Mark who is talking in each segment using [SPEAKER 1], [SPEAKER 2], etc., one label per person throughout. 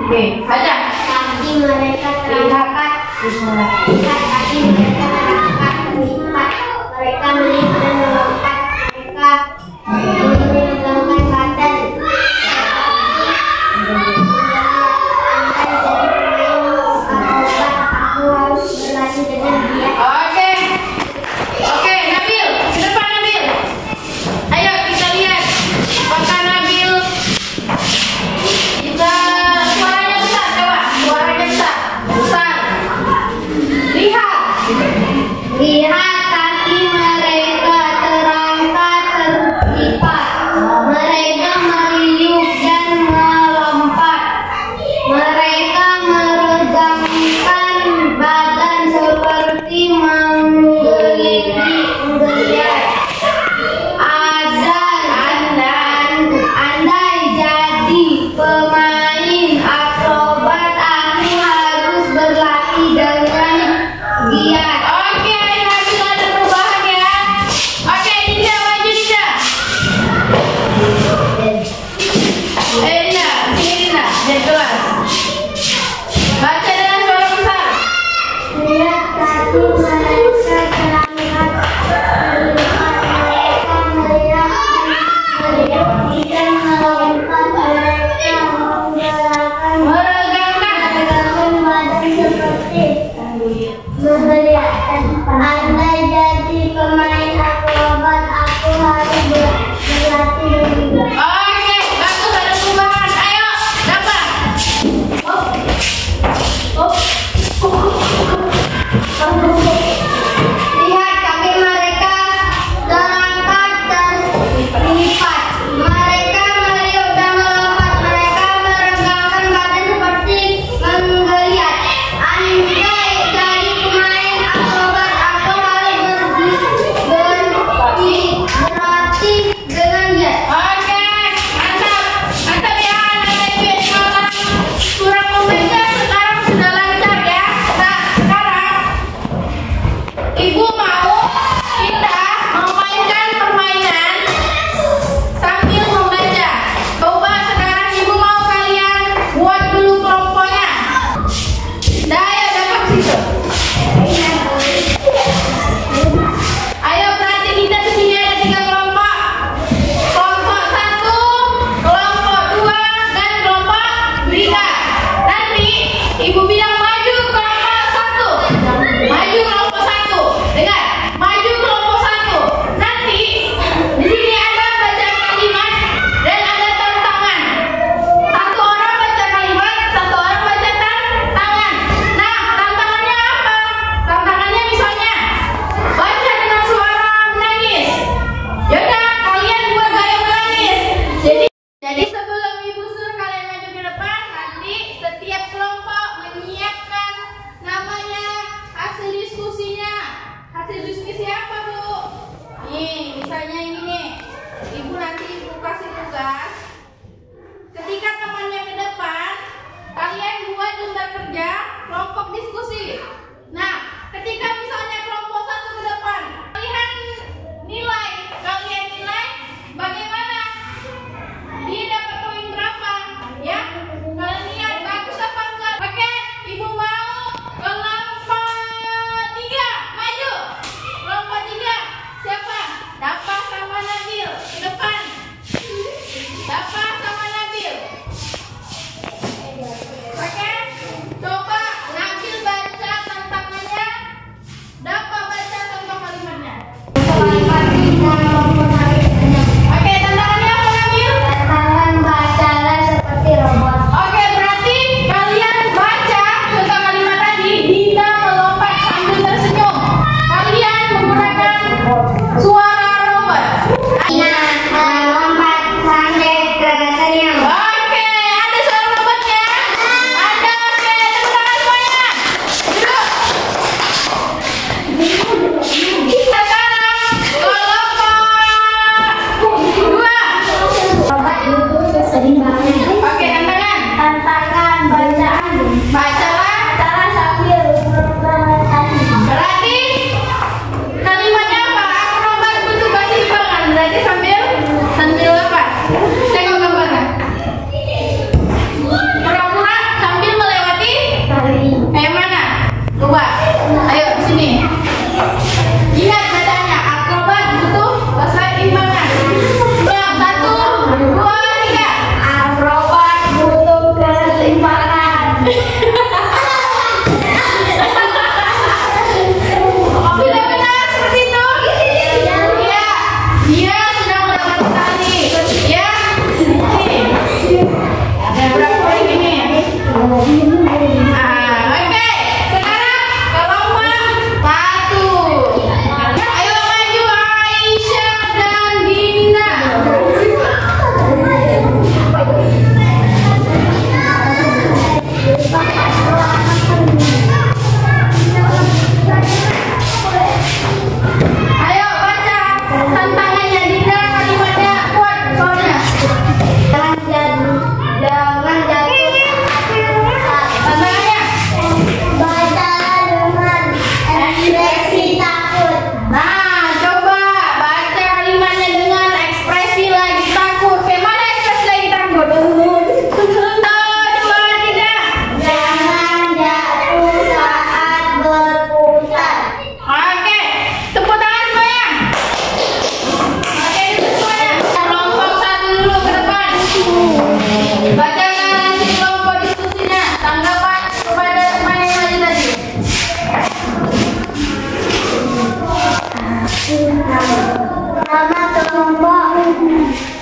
[SPEAKER 1] Oke, baca.
[SPEAKER 2] Tapi mereka terangkat, tapi mereka terangkat, melipat. Mereka melipat dan melompat. Mereka menenggelamkan badan. Aku harus berlatih dengan dia.
[SPEAKER 1] Oke. Oke, Nabil, ke depan Nabil. Ayo kita lihat. Apakah Nabil bisa suaranya besar, coba. Suaranya besar. Besar.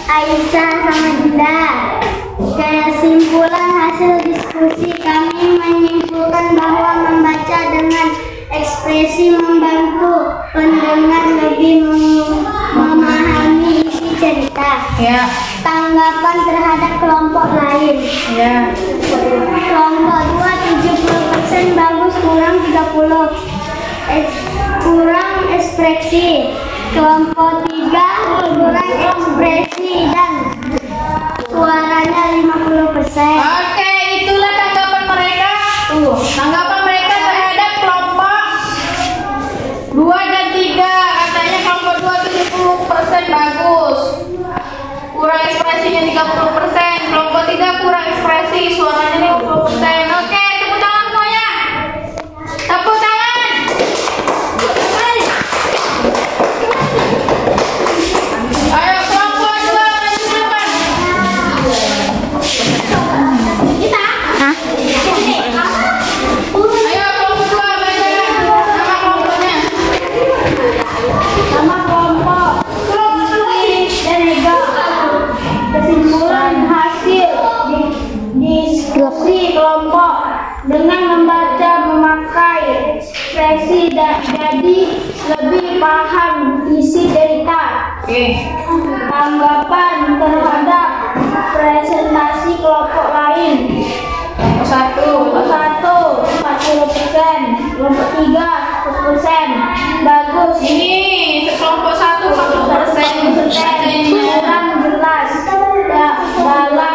[SPEAKER 2] Aisyah sama Dinda. Kesimpulan hasil diskusi kami menyimpulkan bahwa membaca dengan ekspresi membantu pendengar lebih memahami isi cerita.
[SPEAKER 1] Ya.
[SPEAKER 2] Tanggapan terhadap kelompok lain.
[SPEAKER 1] Ya.
[SPEAKER 2] Kelompok 2 70% bagus, kurang 30. Kurang ekspresi. Kelompok 3 kurang ekspresi dan suaranya 50%.
[SPEAKER 1] Oke, itulah tanggapan mereka. Tanggapan mereka terhadap kelompok 2 dan 3. Katanya kelompok 2 70% bagus, kurang ekspresinya 30%. Kelompok 3 kurang ekspresi, suaranya 50%. Oke, tepuk tangan semuanya. Tepuk tangan. Ayo kelompok 2 maju ke depan. Ayo kelompok 2 baca nama kelompoknya.
[SPEAKER 2] Nama kelompok dan juga kesimpulan hasil diskusi kelompok dengan membaca memakai ekspresi jadi lebih paham isi cerita.
[SPEAKER 1] Oke.
[SPEAKER 2] Tanggapan terhadap presentasi kelompok lain.
[SPEAKER 1] Kelompok 1.
[SPEAKER 2] 40%, kelompok 3 10%. Bagus.
[SPEAKER 1] Ini kelompok 1 40%.
[SPEAKER 2] Kurang jelas dalam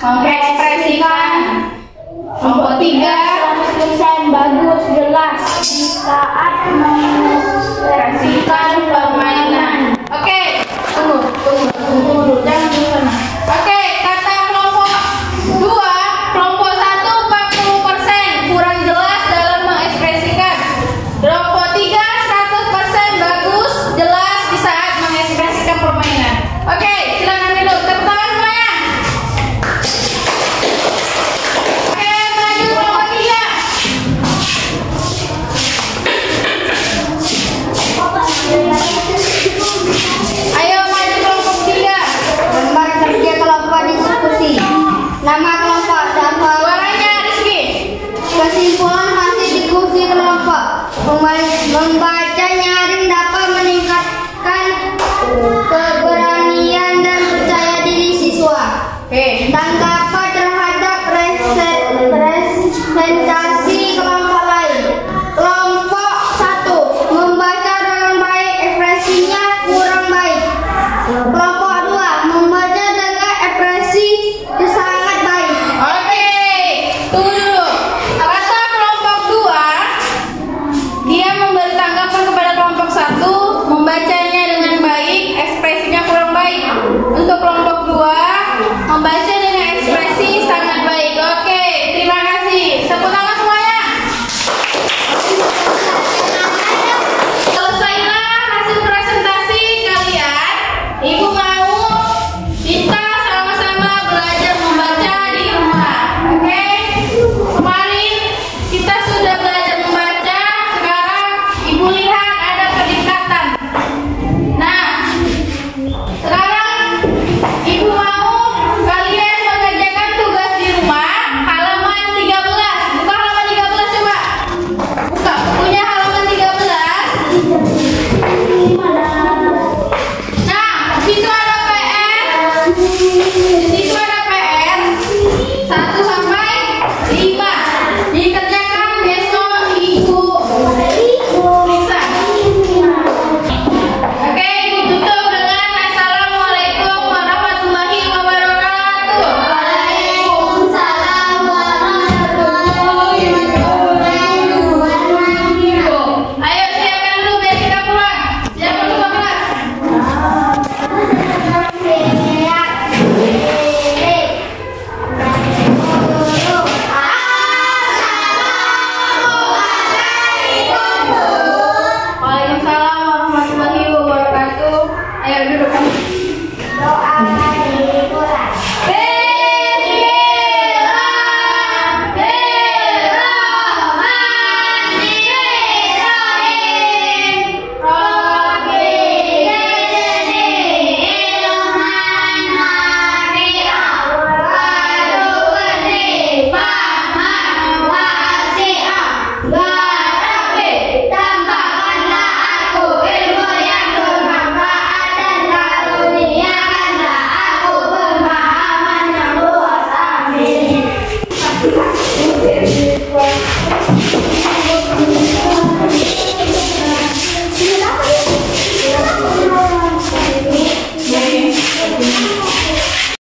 [SPEAKER 1] Mengekspresikan. Kelompok 3
[SPEAKER 2] 100% bagus jelas saat mengekspresikan permainan.
[SPEAKER 1] Oke, tunggu. Jangan dulu sana. Oke, kata kelompok 2, kelompok 1 40% kurang jelas dalam mengekspresikan. Kelompok 3 100% bagus, jelas di saat mengekspresikan permainan.